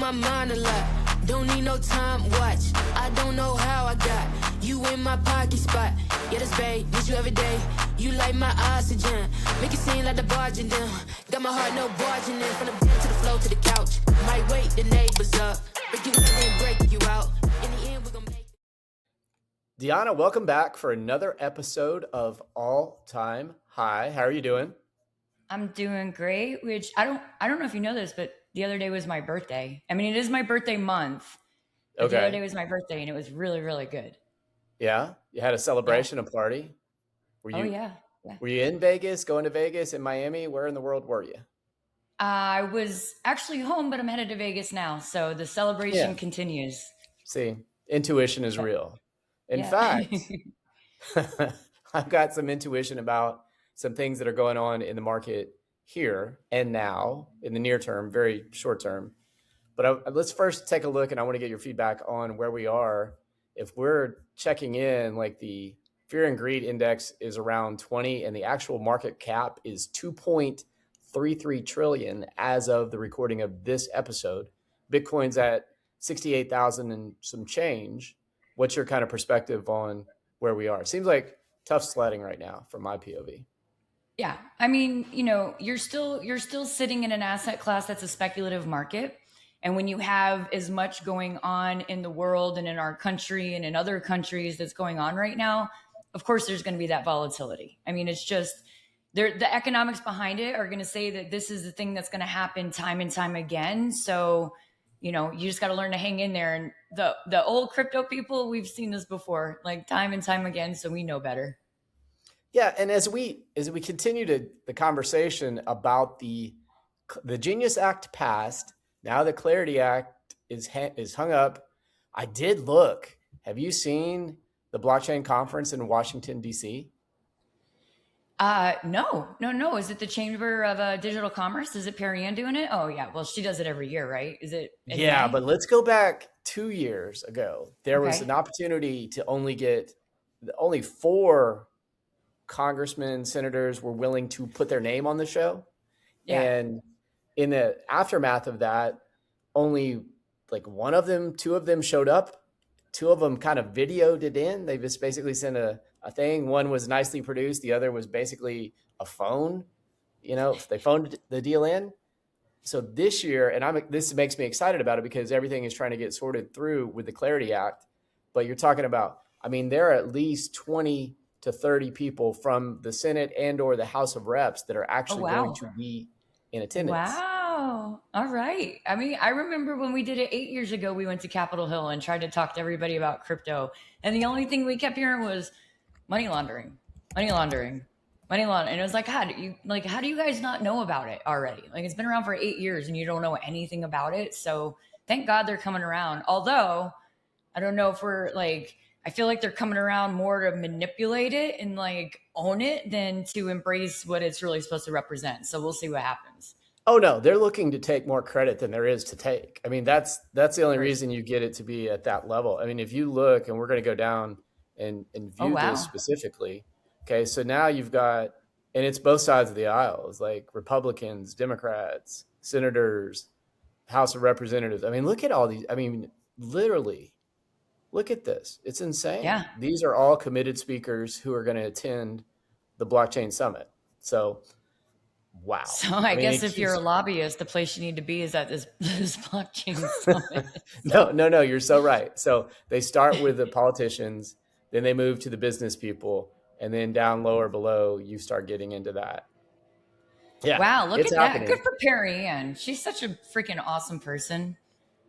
my mind a lot. Don't need no time watch. I don't know how I got you in my pocket spot. Yeah, that's babe, need you every day. You like my oxygen. Make it seem like the barging down. Got my heart no barging in. From the bed to the floor to the couch. Might wake the neighbors up. Break you in and break you out. In the end, we're gonna make it. Dionna, welcome back for another episode of All Time High. How are you doing? I'm doing great, which I don't know if you know this, but the other day was my birthday. I mean, it is my birthday month. But Okay. The other day was my birthday and it was really, really good. Yeah? You had a celebration, a party? Were you, yeah. Were you in Vegas, going to Vegas, in Miami? Where in the world were you? I was actually home, but I'm headed to Vegas now. So the celebration continues. See, intuition is real. In fact, I've got some intuition about some things that are going on in the market here and now in the near term, very short term. But let's first take a look, and I want to get your feedback on where we are. If we're checking in, like the fear and greed index is around 20 and the actual market cap is 2.33 trillion as of the recording of this episode. Bitcoin's at 68,000 and some change. What's your kind of perspective on where we are? Seems like tough sledding right now from my POV. Yeah. I mean, you're still sitting in an asset class that's a speculative market. And when you have as much going on in the world and in our country and in other countries that's going on right now, of course, there's going to be that volatility. I mean, it's just the economics behind it are going to say that this is the thing that's going to happen time and time again. So, you just got to learn to hang in there. And the old crypto people, we've seen this before, like time and time again. So we know better. Yeah, and as we continue the conversation about the Genius Act passed, now the Clarity Act is hung up. I did look. Have you seen the blockchain conference in Washington, D.C.? No. Is it the Chamber of Digital Commerce? Is it Perry Ann doing it? Oh yeah. Well, she does it every year, right? Is it? Yeah, May? But let's go back 2 years ago. There was an opportunity to only 4 congressmen, senators were willing to put their name on the show. Yeah. And in the aftermath of that, only like 2 of them showed up. 2 of them kind of videoed it in. They just basically sent a thing. One was nicely produced. The other was basically a phone. They phoned the deal in. So this year, and this makes me excited about it because everything is trying to get sorted through with the Clarity Act. But you're talking about, there are at least 20 to 30 people from the Senate and or the House of Reps that are actually going to be in attendance. Wow. All right. I remember when we did it 8 years ago, we went to Capitol Hill and tried to talk to everybody about crypto. And the only thing we kept hearing was money laundering. And it was like, how do you guys not know about it already? Like, it's been around for 8 years and you don't know anything about it. So thank God they're coming around. Although I don't know if I feel like they're coming around more to manipulate it and own it than to embrace what it's really supposed to represent. So we'll see what happens. Oh no, they're looking to take more credit than there is to take. That's the only reason you get it to be at that level. If you look, and we're going to go down and view this specifically. Okay, so now you've got, and it's both sides of the aisle. It's like Republicans, Democrats, senators, House of Representatives. Look at all these. Literally. Look at this. It's insane. Yeah. These are all committed speakers who are going to attend the blockchain summit. So, wow. So I guess if you're a lobbyist, the place you need to be is at this blockchain summit. No, you're so right. So they start with the politicians, then they move to the business people, and then down lower below, you start getting into that. Yeah. Wow, look at that. Good for Perry Ann. She's such a freaking awesome person.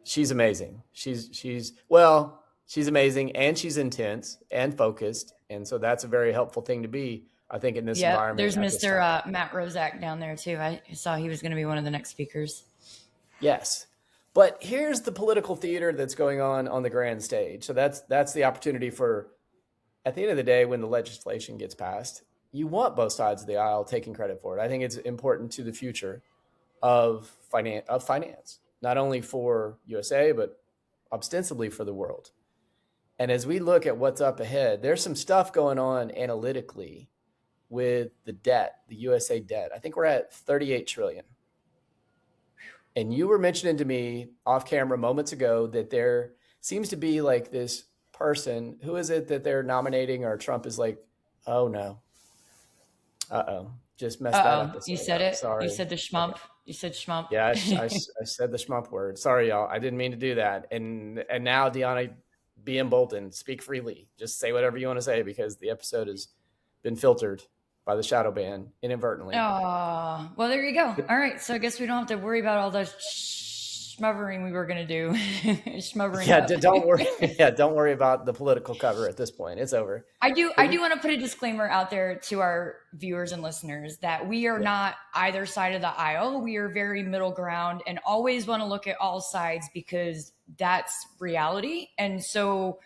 She's amazing. She's amazing, and she's intense and focused. And so that's a very helpful thing to be, I think, in this environment. There's Mr. Matt Rozak down there too. I saw he was going to be one of the next speakers. Yes. But here's the political theater that's going on the grand stage. So that's the opportunity for, at the end of the day, when the legislation gets passed, you want both sides of the aisle taking credit for it. I think it's important to the future of finance, not only for USA, but ostensibly for the world. And as we look at what's up ahead, there's some stuff going on analytically with the debt, the USA debt. I think we're at 38 trillion. And you were mentioning to me off camera moments ago that there seems to be like this person. Who is it that they're nominating, or Trump is like, oh no. Just messed that up. You said it. Sorry. You said the schmump. Okay. You said schmump. Yeah, I said the schmump word. Sorry, y'all. I didn't mean to do that. And now, Dionna, be emboldened. Speak freely. Just say whatever you want to say, because the episode has been filtered by the shadow ban inadvertently. Oh, well, there you go. All right. So I guess we don't have to worry about all the schmovering we were going to do. Schmovering. Yeah, don't worry. Yeah, don't worry about the political cover at this point. It's over. I do want to put a disclaimer out there to our viewers and listeners that we are not either side of the aisle. We are very middle ground and always want to look at all sides, because that's reality. And so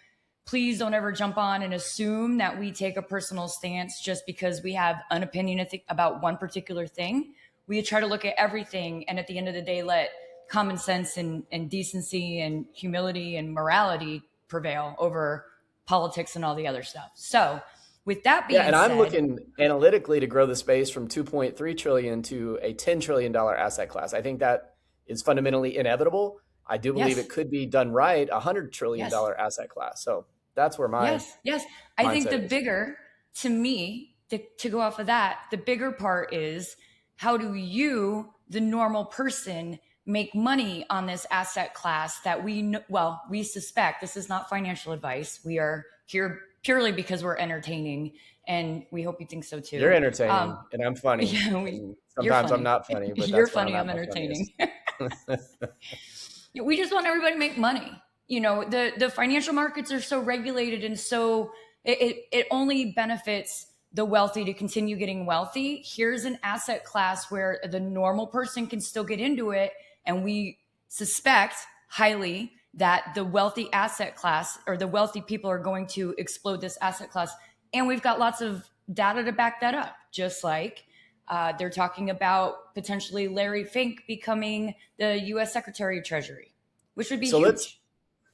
please don't ever jump on and assume that we take a personal stance just because we have an opinion about one particular thing. We try to look at everything, and at the end of the day, let common sense and decency and humility and morality prevail over politics and all the other stuff. So with that being said, and I'm looking analytically to grow the space from 2.3 trillion to a $10 trillion asset class. I think that is fundamentally inevitable. I do believe it could be done right, $100 trillion asset class. So that's where my yes. I think the bigger, to me, to go off of that, the bigger part is, how do you, the normal person, make money on this asset class that we suspect, this is not financial advice. We are here purely because we're entertaining, and we hope you think so too. You're entertaining, and I'm funny. Yeah, sometimes I'm not funny, but you're funny. I'm entertaining. We just want everybody to make money. You know, the financial markets are so regulated, and so it only benefits the wealthy to continue getting wealthy. Here's an asset class where the normal person can still get into it. And we suspect highly that the wealthy asset class, or the wealthy people, are going to explode this asset class. And we've got lots of data to back that up. Just like they're talking about potentially Larry Fink becoming the U.S. Secretary of Treasury, which would be huge.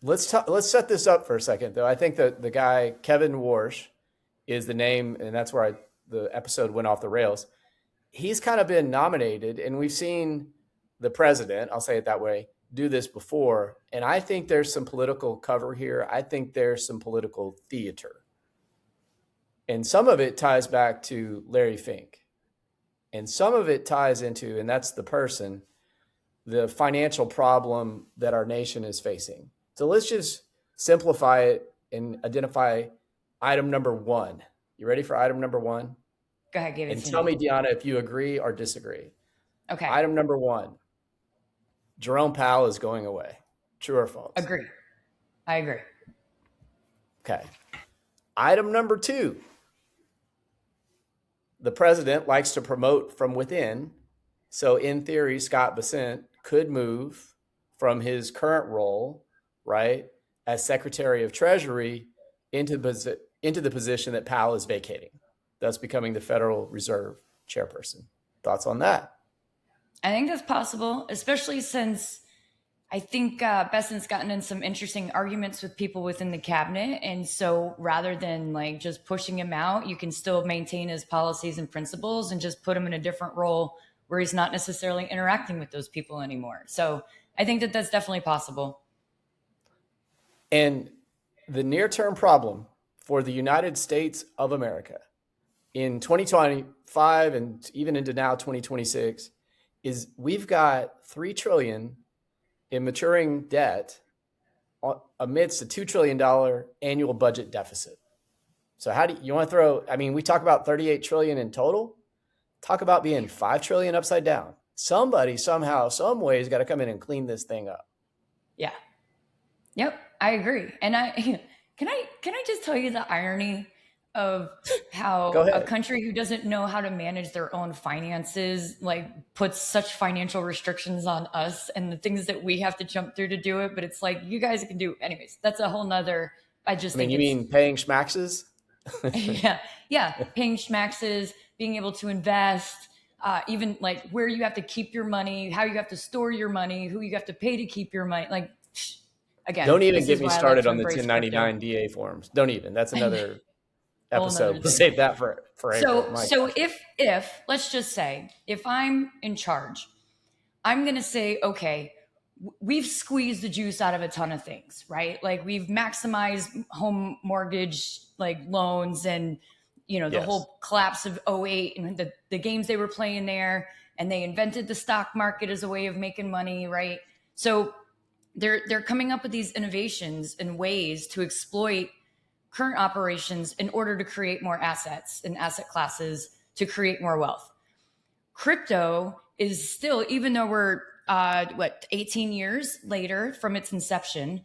Let's set this up for a second, though. I think that the guy, Kevin Warsh, is the name, and that's where the episode went off the rails. He's kind of been nominated, and we've seen the president, I'll say it that way, do this before. And I think there's some political cover here. I think there's some political theater. And some of it ties back to Larry Fink. And some of it ties into, and that's the person, the financial problem that our nation is facing. So let's just simplify it and identify item number one. You ready for item number one? Go ahead, give it to me. And tell me, Dionna, if you agree or disagree. Okay. Item number one. Jerome Powell is going away. True or false? Agree. I agree. Okay. Item number two. The president likes to promote from within. So in theory, Scott Bessent could move from his current role, right, as Secretary of Treasury into the position that Powell is vacating, thus becoming the Federal Reserve chairperson. Thoughts on that? I think that's possible, especially since I think Bessent's gotten in some interesting arguments with people within the cabinet. And so rather than like just pushing him out, you can still maintain his policies and principles and just put him in a different role where he's not necessarily interacting with those people anymore. So I think that that's definitely possible. And the near-term problem for the United States of America in 2025 and even into now 2026 is we've got $3 trillion in maturing debt amidst a $2 trillion annual budget deficit. So how do you want to throw, I mean, we talk about 38 trillion in total, talk about being 5 trillion upside down. Somebody, somehow, some way has got to come in and clean this thing up. Yeah. Yep. I agree. And can I just tell you the irony of how a country who doesn't know how to manage their own finances, like, puts such financial restrictions on us and the things that we have to jump through to do it. But it's like, you guys can do, anyways, that's a whole nother, you mean paying schmaxes? Yeah. Paying schmaxes, being able to invest, even like where you have to keep your money, how you have to store your money, who you have to pay to keep your money. Like, again, don't even get me started on the 1099 DA forms. Don't even. That's another episode. We'll save that for April. So if let's just say, if I'm in charge, I'm going to say, okay, we've squeezed the juice out of a ton of things, right? Like we've maximized home mortgage like loans and, you know, the Yes. whole collapse of '08 and the games they were playing there. And they invented the stock market as a way of making money, right? So they're coming up with these innovations and ways to exploit current operations in order to create more assets and asset classes to create more wealth. Crypto is still, even though we're 18 years later from its inception,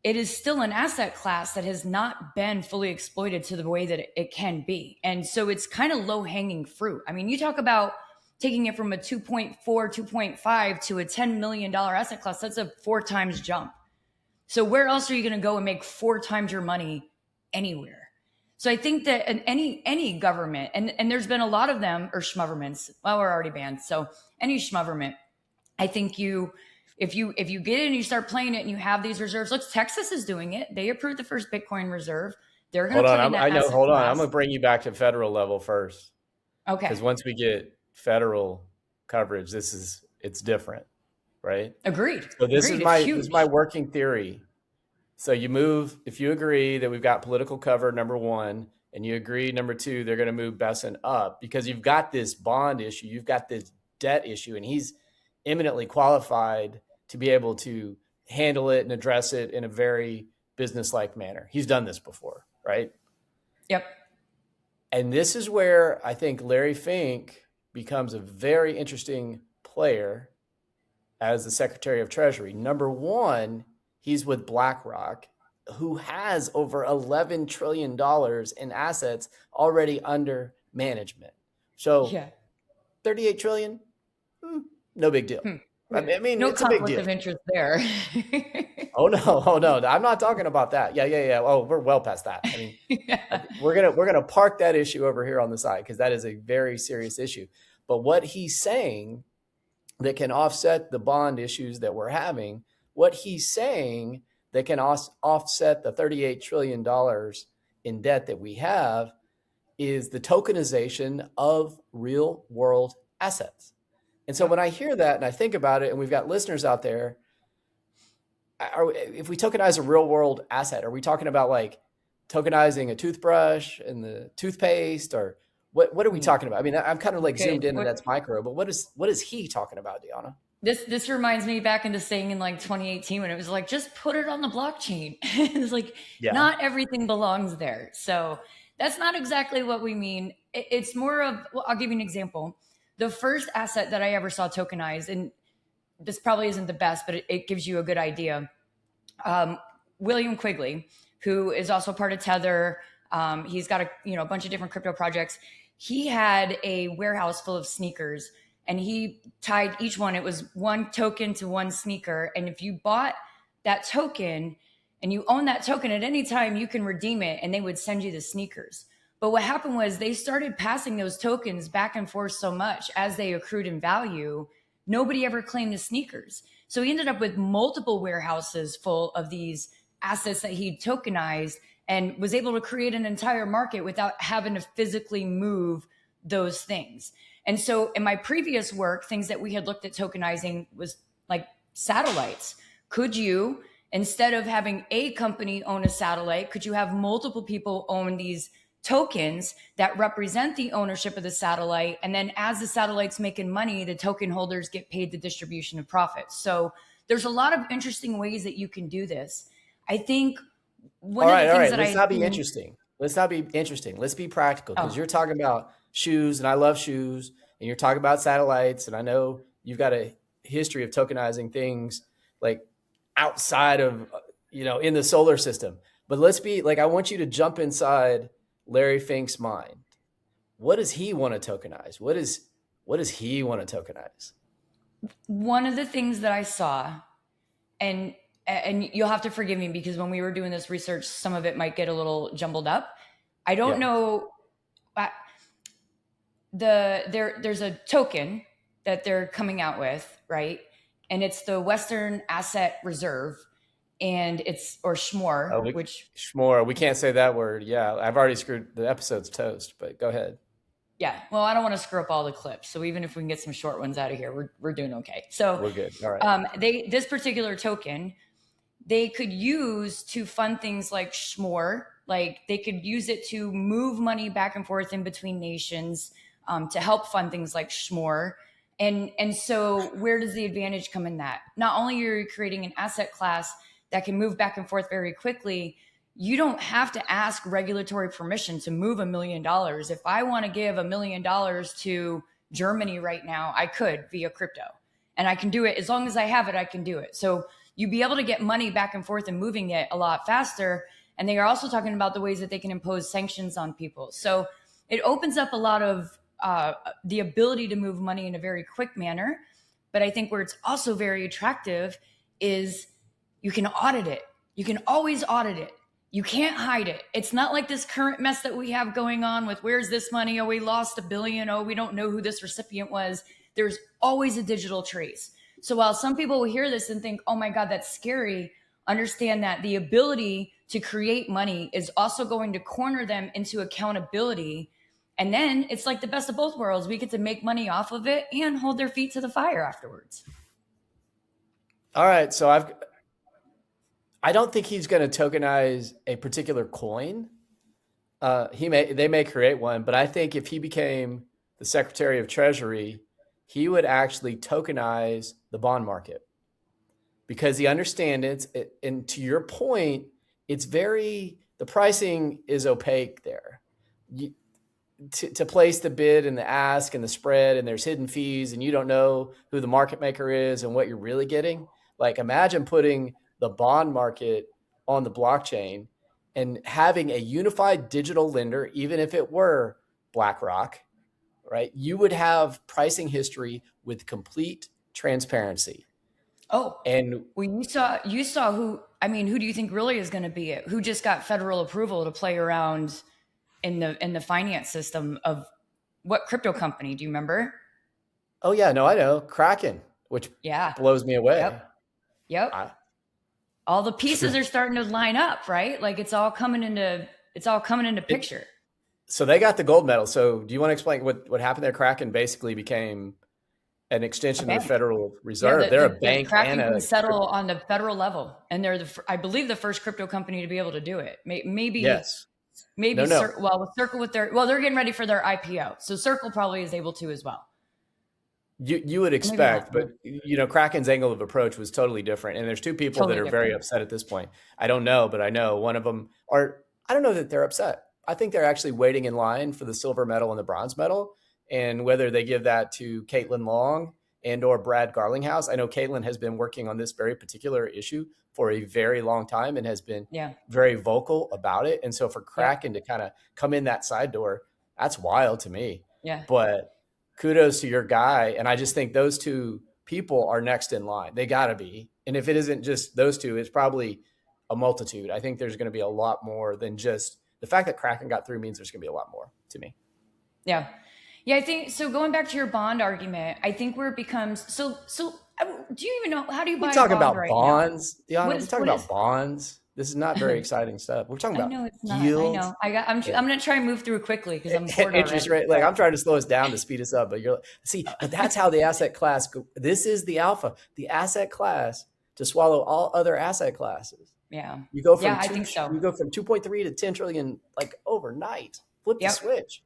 it is still an asset class that has not been fully exploited to the way that it can be. And so it's kind of low hanging fruit. I mean, you talk about taking it from a 2.4, 2.5 to a $10 million asset class, that's a 4 times jump. So where else are you going to go and make 4 times your money anywhere? So I think that any government, and there's been a lot of them, or schmoverments, well, we're already banned. So any schmoverment, I think if you get it and you start playing it and you have these reserves, look, Texas is doing it. They approved the first Bitcoin reserve. They're going to put in that asset Hold on. class. I'm going to bring you back to federal level first. Okay. Because once we get federal coverage, it's different, right? Agreed. So this is my working theory. So if you agree that we've got political cover, number one, and you agree, number two, they're going to move Besson up because you've got this bond issue, you've got this debt issue, and he's eminently qualified to be able to handle it and address it in a very business-like manner. He's done this before, right? Yep. And this is where I think Larry Fink becomes a very interesting player as the Secretary of Treasury. Number one, he's with BlackRock, who has over $11 trillion in assets already under management. So 38 trillion, no big deal. I mean, no it's a big conflict deal. of interest there. Oh no, I'm not talking about that. Yeah. Oh, we're well past that. I mean, we're gonna park that issue over here on the side because that is a very serious issue. But what he's saying that can offset the bond issues that we're having, what he's saying that can offset the $38 trillion in debt that we have is the tokenization of real world assets. And so when I hear that and I think about it, and we've got listeners out there, if we tokenize a real world asset, are we talking about like tokenizing a toothbrush and the toothpaste, or what are we talking about? I mean, I'm kind of like zoomed in and that's micro, but what is he talking about, Dionna? This reminds me back into saying in like 2018 when it was like, just put it on the blockchain. It's like, not everything belongs there. So that's not exactly what we mean. It's more of, well, I'll give you an example. The first asset that I ever saw tokenized, and this probably isn't the best, but it gives you a good idea. William Quigley, who is also part of Tether. He's got a bunch of different crypto projects. He had a warehouse full of sneakers, and he tied each one. It was one token to one sneaker. And if you bought that token and you own that token at any time, you can redeem it and they would send you the sneakers. But what happened was they started passing those tokens back and forth so much as they accrued in value, nobody ever claimed the sneakers. So he ended up with multiple warehouses full of these assets that he tokenized and was able to create an entire market without having to physically move those things. And so in my previous work, things that we had looked at tokenizing was like satellites. Could you, instead of having a company own a satellite, could you have multiple people own these tokens that represent the ownership of the satellite? And then as the satellite's making money, the token holders get paid the distribution of profits. So there's a lot of interesting ways that you can do this. I think one of the things that let's not be interesting. Let's be practical, because you're talking about shoes, and I love shoes, and you're talking about satellites, and I know you've got a history of tokenizing things like outside of, in the solar system. But let's be like, I want you to jump inside Larry Fink's mind. What does he want to tokenize? What does he want to tokenize? One of the things that I saw, and you'll have to forgive me because when we were doing this research, some of it might get a little jumbled up. I don't know. There's a token that they're coming out with, right? And it's the Western Asset Reserve, and it's, or SHMOR, SHMOR. We can't say that word. Yeah, I've already screwed the episode's toast, but go ahead. Yeah. Well, I don't want to screw up all the clips. So even if we can get some short ones out of here, we're doing okay. So we're good. All right. This particular token, they could use to fund things like Schmore. Like they could use it to move money back and forth in between nations, to help fund things like Schmore. And so where does the advantage come in that? Not only are you creating an asset class that can move back and forth very quickly, you don't have to ask regulatory permission to move $1 million. If I want to give $1 million to Germany right now, I could via crypto, and I can do it as long as I have it. I can do it. So you'd be able to get money back and forth and moving it a lot faster. And they are also talking about the ways that they can impose sanctions on people. So it opens up a lot of the ability to move money in a very quick manner. But I think where it's also very attractive is you can audit it. You can always audit it. You can't hide it. It's not like this current mess that we have going on with where's this money? Oh, we lost $1 billion. Oh, we don't know who this recipient was. There's always a digital trace. So while some people will hear this and think, oh my God, that's scary, understand that the ability to create money is also going to corner them into accountability. And then it's like the best of both worlds. We get to make money off of it and hold their feet to the fire afterwards. All right. So I don't think he's going to tokenize a particular coin. They may create one, but I think if he became the Secretary of Treasury, he would actually tokenize the bond market because he understands it. And to your point, the pricing is opaque there. To place the bid and the ask and the spread, and there's hidden fees, and you don't know who the market maker is and what you're really getting. Like imagine putting the bond market on the blockchain and having a unified digital lender, even if it were BlackRock, right? You would have pricing history with complete transparency. Oh, and well, you saw who do you think really is going to be it? Who just got federal approval to play around in the finance system of what crypto company? Do you remember? Oh yeah, no, I know. Kraken, which blows me away. Yep. All the pieces are starting to line up, right? Like it's all coming into picture. So they got the gold medal. So do you want to explain what happened there? Kraken basically became an extension of the Federal Reserve. They're a bank Kraken can settle on the federal level, and they're I believe the first crypto company to be able to do it. Maybe yes. Maybe no. Well, with Circle they're getting ready for their IPO, so Circle probably is able to as well. You would expect, but Kraken's angle of approach was totally different, and there's two people that are very upset at this point. I don't know, but I know one of them I don't know that they're upset. I think they're actually waiting in line for the silver medal and the bronze medal, and whether they give that to Caitlin Long and or Brad Garlinghouse. I know Caitlin has been working on this very particular issue for a very long time and has been very vocal about it. And so for Kraken to kind of come in that side door, that's wild to me. Yeah. But kudos to your guy. And I just think those two people are next in line. They got to be. And if it isn't just those two, it's probably a multitude. I think there's going to be a lot more than just the fact that Kraken got through means there's going to be a lot more to me. Yeah. Yeah, I think so. Going back to your bond argument, I think where it becomes so. Do you even know how do you buy? We talk about bonds, Dionna. We talk about bonds. This is not very exciting stuff. We're talking about yields. I know. I'm going to try and move through quickly because I'm bored interest rate. Like I'm trying to slow us down to speed us up, but but that's how the asset class. This is the alpha, the asset class to swallow all other asset classes. Yeah, you go from I think so. You go from 2.3 to 10 trillion like overnight. Flip the switch.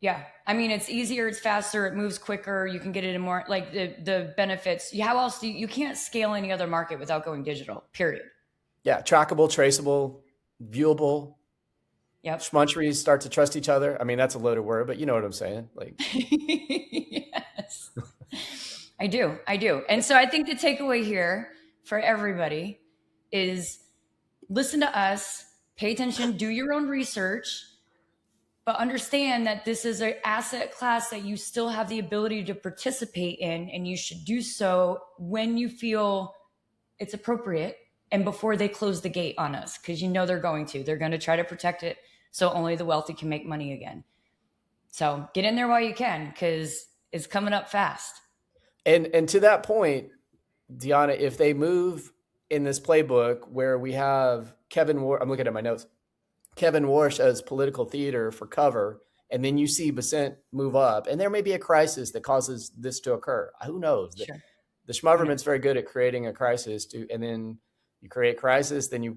Yeah. I mean, it's easier, it's faster, it moves quicker. You can get it in more like the benefits. How else you can't scale any other market without going digital, period. Yeah. Trackable, traceable, viewable. Yep. Schmuncheries start to trust each other. I mean, that's a loaded word, but you know what I'm saying. Like, yes, I do. And so I think the takeaway here for everybody is listen to us, pay attention, do your own research, but understand that this is an asset class that you still have the ability to participate in, and you should do so when you feel it's appropriate and before they close the gate on us, because they're going to. They're going to try to protect it so only the wealthy can make money again. So get in there while you can, because it's coming up fast. And to that point, Dionna, if they move in this playbook where we have I'm looking at my notes, Kevin Warsh as political theater for cover and then you see percent move up, and there may be a crisis that causes this to occur. Who knows? Sure. The Schmoverment's very good at creating a crisis, and then you create crisis, then you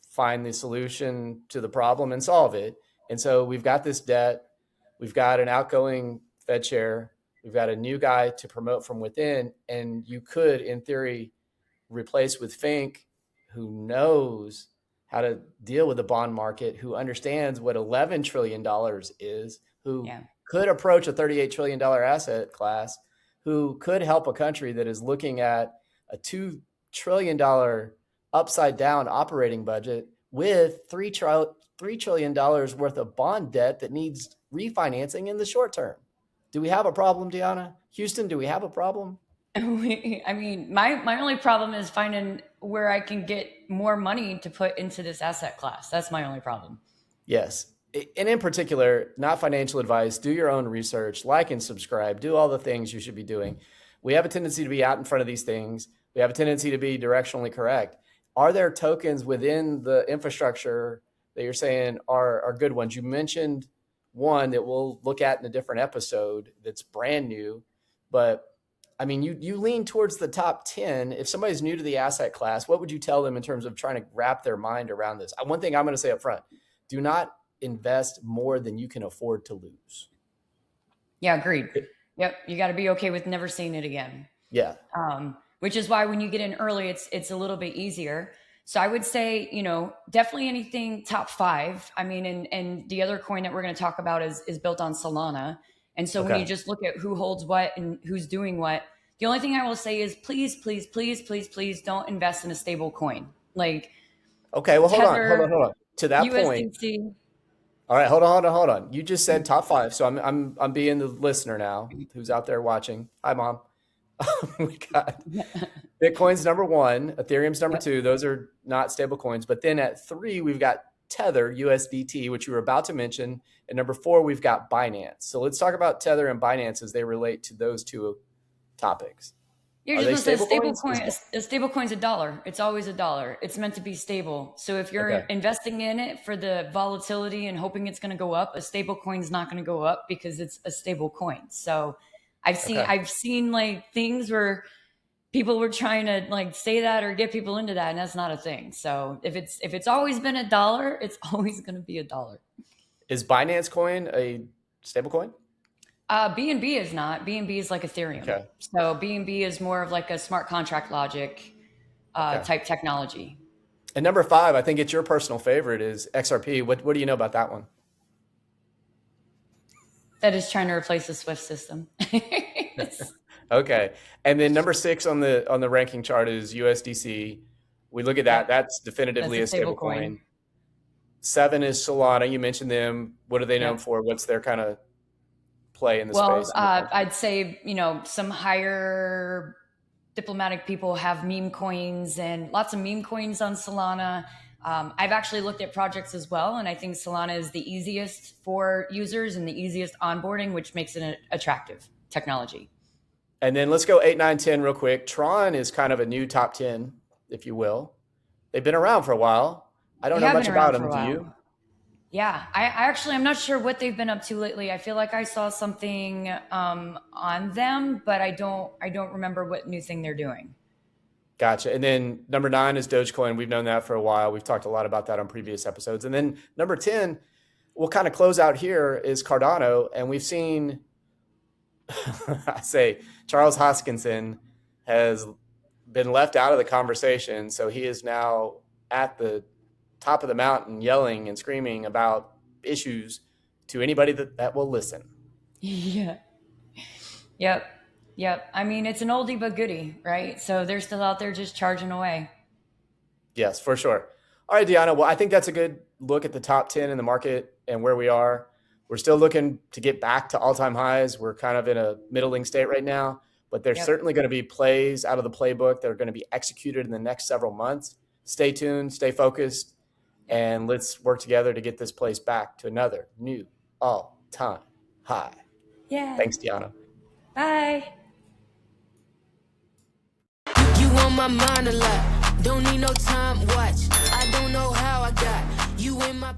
find the solution to the problem and solve it. And so we've got this debt, we've got an outgoing Fed chair, we've got a new guy to promote from within, and you could, in theory, replace with Fink, who knows how to deal with the bond market, who understands what $11 trillion is, who could approach a $38 trillion asset class, who could help a country that is looking at a $2 trillion upside down operating budget with $3 trillion worth of bond debt that needs refinancing in the short term. Do we have a problem, Dionna? Houston, do we have a problem? I mean, my only problem is finding where I can get more money to put into this asset class. That's my only problem. Yes. And in particular, not financial advice, do your own research, like and subscribe, do all the things you should be doing. We have a tendency to be out in front of these things. We have a tendency to be directionally correct. Are there tokens within the infrastructure that you're saying are good ones? You mentioned one that we'll look at in a different episode that's brand new, but I mean, you lean towards the top 10. If somebody's new to the asset class, what would you tell them in terms of trying to wrap their mind around this? One thing I'm going to say up front, do not invest more than you can afford to lose. Yeah, agreed. Yep. You got to be okay with never seeing it again. Yeah. Which is why when you get in early, it's a little bit easier. So I would say, definitely anything top 5. I mean, and the other coin that we're going to talk about is built on Solana. And so when you just look at who holds what and who's doing what, the only thing I will say is please, please, please, please, please don't invest in a stable coin. Like, okay, well, Tether, hold on. To that USDC. point. All right, hold on. You just said top 5. So I'm being the listener now who's out there watching. Hi, Mom. We got Bitcoin's number 1, Ethereum's number 2. Those are not stable coins. But then at 3, we've got Tether, USDT, which you were about to mention. And number 4, we've got Binance. So let's talk about Tether and Binance as they relate to those two topics. You're just a stable coin. A stable coin's $1. It's always $1. It's meant to be stable. So if you're investing in it for the volatility and hoping it's going to go up, a stable coin's not going to go up because it's a stable coin. So I've seen like things where people were trying to like say that or get people into that, and that's not a thing. So if it's always been $1, it's always going to be $1. Is Binance coin a stable coin? BNB is not. BNB is like Ethereum. Okay. So BNB is more of like a smart contract logic type technology. And number 5, I think it's your personal favorite, is XRP. What do you know about that one? That is trying to replace the SWIFT system. Okay. And then number 6 on the ranking chart is USDC. We look at that. That's definitively a stable coin. 7 is Solana. You mentioned them. What are they known for? What's their kind of play in the space? I'd say, some higher diplomatic people have meme coins and lots of meme coins on Solana. I've actually looked at projects as well, and I think Solana is the easiest for users and the easiest onboarding, which makes it an attractive technology. And then let's go 8, 9, 10 real quick. Tron is kind of a new top 10, if you will. They've been around for a while. I don't know much about them. Do you? Yeah, I'm not sure what they've been up to lately. I feel like I saw something on them, but I don't remember what new thing they're doing. Gotcha. And then number 9 is Dogecoin. We've known that for a while. We've talked a lot about that on previous episodes. And then number 10, we'll kind of close out here, is Cardano. And we've seen, I say, Charles Hoskinson has been left out of the conversation. So he is now at the top of the mountain yelling and screaming about issues to anybody that will listen. Yeah. Yep. I mean, it's an oldie but goodie, right? So they're still out there just charging away. Yes, for sure. All right, Dionna. Well, I think that's a good look at the top 10 in the market and where we are. We're still looking to get back to all-time highs. We're kind of in a middling state right now, but there's certainly going to be plays out of the playbook that are going to be executed in the next several months. Stay tuned, stay focused, and let's work together to get this place back to another new all-time high. Yeah. Thanks, Dionna. Bye. You on my mind a lot. Don't need no time watch. I don't know how I got you in my